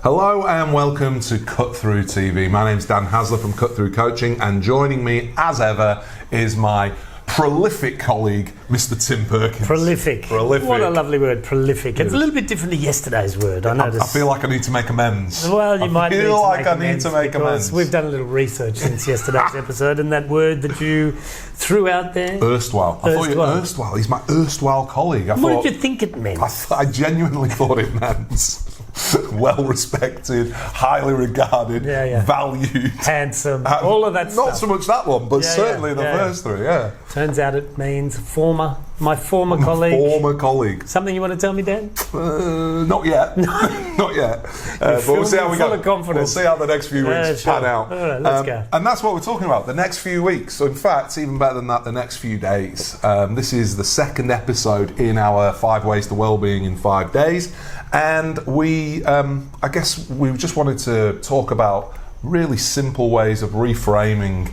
Hello and welcome to Cut Through TV. My name's Dan Hasler from Cut Through Coaching, and joining me as ever is my prolific colleague, Mr. Tim Perkins. Prolific. What a lovely word, prolific. It's a little bit different to yesterday's word, I noticed. I feel like I need to make amends. Well, you might feel like I need to make amends. We've done a little research since yesterday's episode, and that word that you threw out there... Erstwhile. I thought you were erstwhile. He's my erstwhile colleague. What did you think it meant? I genuinely thought it meant... well-respected, highly regarded, valued, handsome, all of that stuff. Not so much that one, but certainly the first three, Turns out it means my former colleague. Former colleague. Something you want to tell me, Dan? Not yet. Not yet. But we'll see how we go. We'll see how the next few weeks pan out. All right, let's go. And that's what we're talking about, the next few weeks. So in fact, even better than that, the next few days. This is the second episode in our 5 Ways to Wellbeing in 5 Days. And we, I guess we just wanted to talk about really simple ways of reframing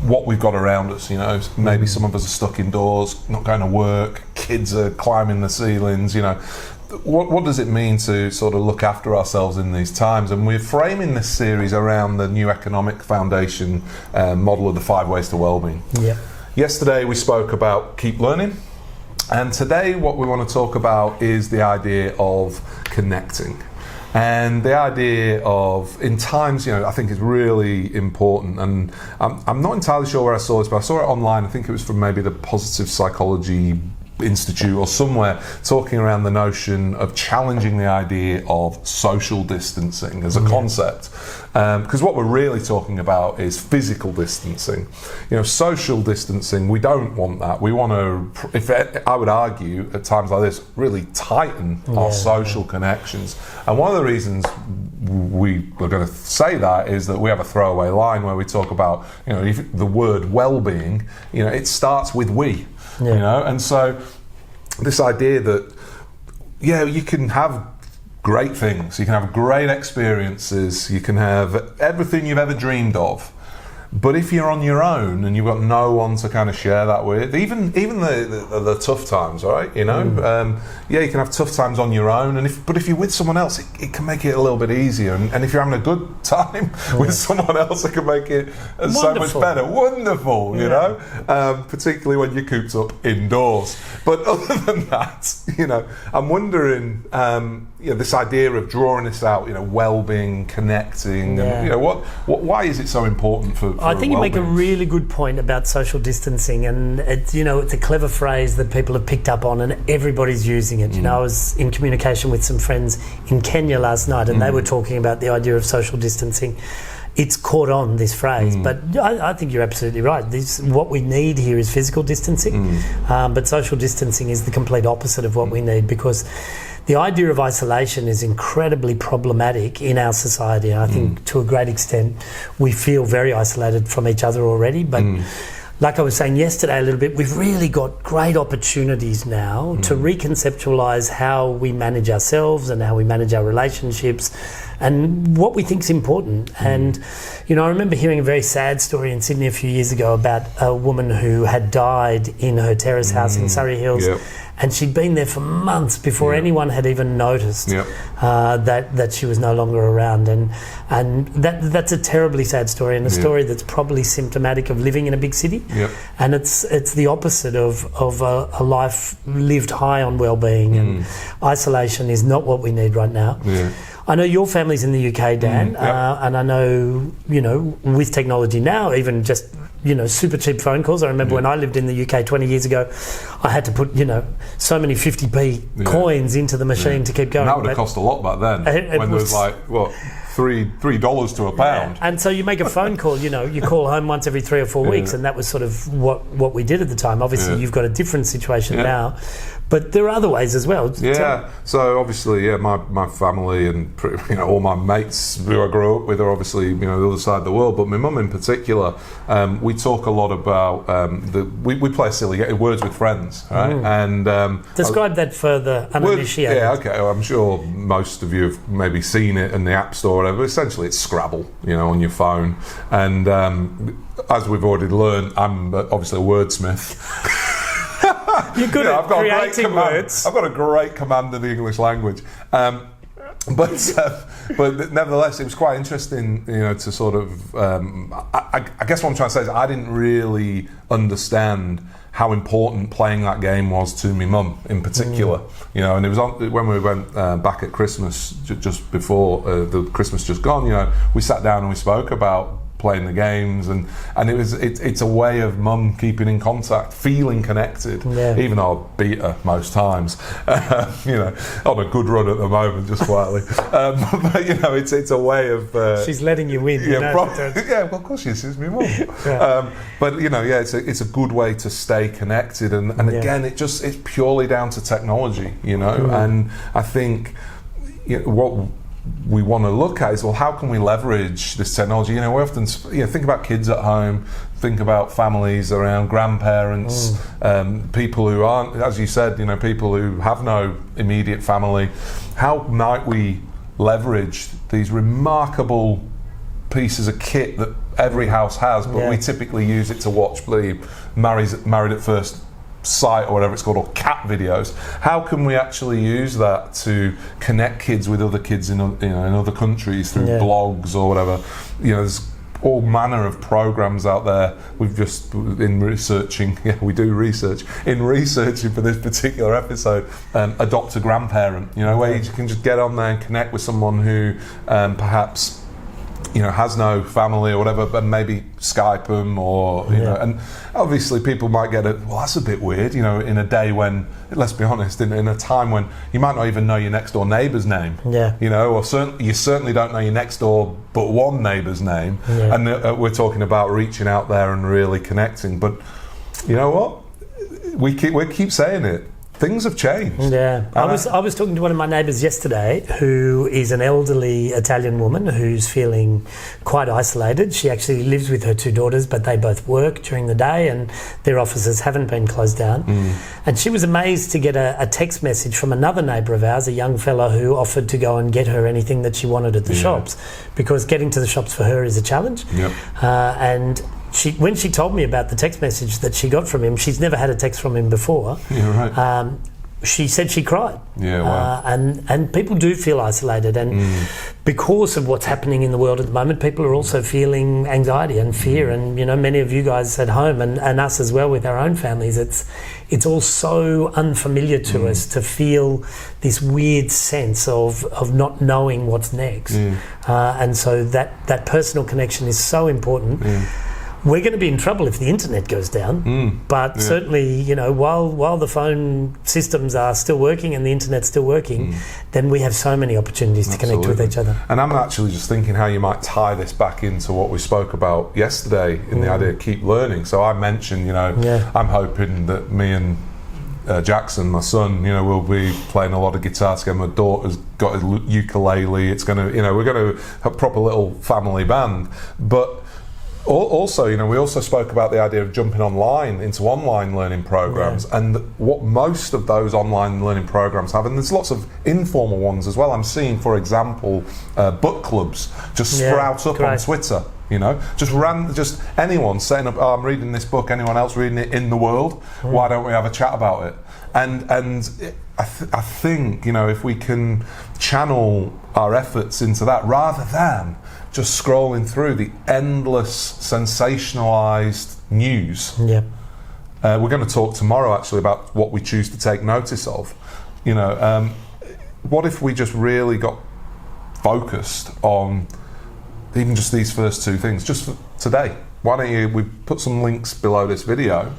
what we've got around us. You know, maybe some of us are stuck indoors, not going to work, kids are climbing the ceilings, you know. What does it mean to sort of look after ourselves in these times? And we're framing this series around the New Economic Foundation model of the 5 Ways to Wellbeing. Yeah. Yesterday we spoke about keep learning. And today what we want to talk about is the idea of connecting. And the idea of, in times, you know, I think is really important. And I'm not entirely sure where I saw this, but I saw it online. I think it was from maybe the Positive Psychology Institute or somewhere, talking around the notion of challenging the idea of social distancing as a concept. Because what we're really talking about is physical distancing. You know, social distancing, we don't want that. We want to, I would argue, at times like this, really tighten our social connections. And one of the reasons we're going to say that is that we have a throwaway line where we talk about, you know, the word well-being, you know, it starts with we. You know, and so this idea that you can have great things, you can have great experiences, you can have everything you've ever dreamed of, but if you're on your own and you've got no one to kind of share that with, even the tough times, right? You know, you can have tough times on your own, but if you're with someone else, it can make it a little bit easier. And if you're having a good time with someone else, it can make it so much better. Wonderful, you know, particularly when you're cooped up indoors. But other than that, you know, I'm wondering, you know, this idea of drawing this out, you know, well-being, connecting, and you know, why is it so important for I think you well-being? make a really good point about social distancing, and it's a clever phrase that people have picked up on, and everybody's using it. You know, I was in communication with some friends in Kenya last night, and they were talking about the idea of social distancing. It's caught on, this phrase, but I think you're absolutely right. What we need here is physical distancing, but social distancing is the complete opposite of what we need, because the idea of isolation is incredibly problematic in our society. I think to a great extent we feel very isolated from each other already, but like I was saying yesterday a little bit, we've really got great opportunities now to reconceptualise how we manage ourselves and how we manage our relationships and what we think is important. And, you know, I remember hearing a very sad story in Sydney a few years ago about a woman who had died in her terrace house in Surrey Hills. And she'd been there for months before anyone had even noticed that she was no longer around, and that's a terribly sad story, and a story that's probably symptomatic of living in a big city. And it's the opposite of a life lived high on well-being, and isolation is not what we need right now. I know your family's in the UK, Dan, and I know, you know, with technology now, even just, you know, super cheap phone calls. I remember when I lived in the UK 20 years ago, I had to put, you know, so many 50p coins into the machine to keep going. And that would have cost a lot back then, when there was like, what, $3 to a pound. And so you make a phone call, you know, you call home once every 3 or 4 weeks, and that was sort of what we did at the time. Obviously, you've got a different situation now, but there are other ways as well. So obviously, my family and, you know, all my mates who I grew up with are obviously, you know, the other side of the world. But my mum in particular, we talk a lot about we play silly words with friends, right? And describe that for the uninitiated. Well, I'm sure most of you have maybe seen it in the App Store or whatever. Essentially, it's Scrabble, you know, on your phone. And as we've already learned, I'm obviously a wordsmith. You're good at creating words. I've got a great command of the English language. But nevertheless, it was quite interesting, to sort of. I guess what I'm trying to say is I didn't really understand how important playing that game was to me mum in particular. And it was when we went back at Christmas, just before the Christmas just gone. We sat down and we spoke about playing the games, and it's a way of mum keeping in contact, feeling connected, even though I beat her most times, on a good run at the moment, just quietly. But it's a way of she's letting you win. Well, of course she is. She's my mum. But it's a good way to stay connected, and again, it's purely down to technology, and I think what we want to look at is, well, how can we leverage this technology? We often think about kids at home, think about families around, grandparents, people who aren't, as you said, people who have no immediate family. How might we leverage these remarkable pieces of kit that every house has, but we typically use it to watch Married at First Sight or whatever it's called, or cat videos? How can we actually use that to connect kids with other kids in other countries through blogs or whatever? There's all manner of programs out there. We've just been researching. We do research. In researching for this particular episode, Adopt a Grandparent. Where you can just get on there and connect with someone who perhaps has no family or whatever, but maybe Skype them or, and obviously people might get it, well, that's a bit weird, in a day when, let's be honest, in a time when you might not even know your next door neighbour's name, or you certainly don't know your next door but one neighbour's name, and we're talking about reaching out there and really connecting. But you know what? We keep saying it. Things have changed. I was talking to one of my neighbours yesterday, who is an elderly Italian woman who's feeling quite isolated. She actually lives with her two daughters, but they both work during the day and their offices haven't been closed down. And she was amazed to get a text message from another neighbour of ours, a young fella who offered to go and get her anything that she wanted at the shops, because getting to the shops for her is a challenge. And when she told me about the text message that she got from him, she's never had a text from him before. She said she cried. And people do feel isolated, and because of what's happening in the world at the moment, people are also feeling anxiety and fear. And many of you guys at home, and us as well with our own families, it's all so unfamiliar to us to feel this weird sense of not knowing what's next. And so that personal connection is so important. We're going to be in trouble if the internet goes down, but certainly, while the phone systems are still working and the internet's still working, then we have so many opportunities to connect with each other. And I'm actually just thinking how you might tie this back into what we spoke about yesterday in the idea of keep learning. So I mentioned, I'm hoping that me and Jackson, my son, will be playing a lot of guitar together. My daughter's got a ukulele. It's going to, we're going to have a proper little family band, but also, we also spoke about the idea of jumping into online learning programs, and what most of those online learning programs have, and there's lots of informal ones as well. I'm seeing, for example, book clubs just sprout up on Twitter. Just anyone setting up, I'm reading this book, anyone else reading it in the world, why don't we have a chat about it? And I think, if we can channel our efforts into that rather than just scrolling through the endless sensationalized news. We're going to talk tomorrow actually about what we choose to take notice of. What if we just really got focused on even just these first two things, just for today? Why don't we put some links below this video,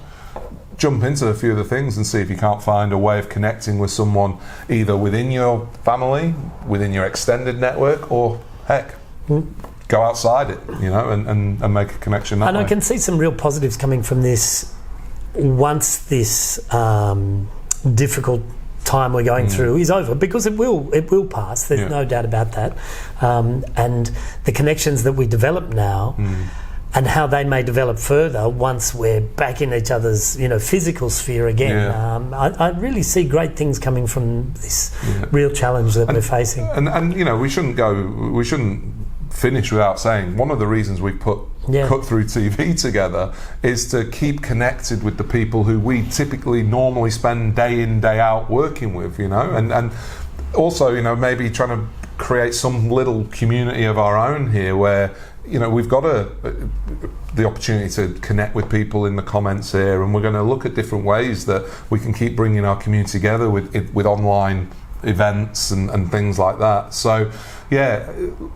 jump into a few of the things and see if you can't find a way of connecting with someone either within your family, within your extended network, or heck, go outside it, and make a connection that way. I can see some real positives coming from this once this difficult time we're going through is over, because it will pass. There's no doubt about that. And the connections that we develop now, and how they may develop further once we're back in each other's, physical sphere again. I really see great things coming from this real challenge that we're facing. And we shouldn't finish without saying one of the reasons we put Cut Through TV together is to keep connected with the people who we typically normally spend day in, day out working with, and also, maybe trying to create some little community of our own here where, we've got the opportunity to connect with people in the comments here, and we're going to look at different ways that we can keep bringing our community together with online events and things like that. So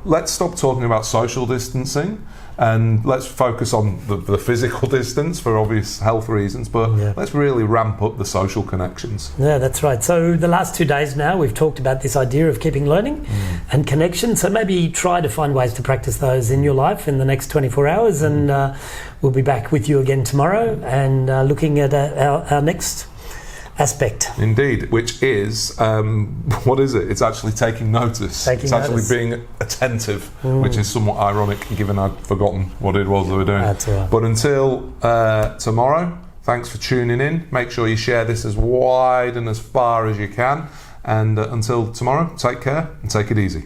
let's stop talking about social distancing and let's focus on the physical distance for obvious health reasons, but let's really ramp up the social connections. Yeah, that's right. So the last 2 days now we've talked about this idea of keeping learning and connection, so maybe try to find ways to practice those in your life in the next 24 hours, and we'll be back with you again tomorrow and looking at our next aspect. Indeed, which is, what is it? It's actually taking notice. Actually being attentive, which is somewhat ironic given I'd forgotten what it was that we're doing. That's right. But until tomorrow, thanks for tuning in. Make sure you share this as wide and as far as you can. And until tomorrow, take care and take it easy.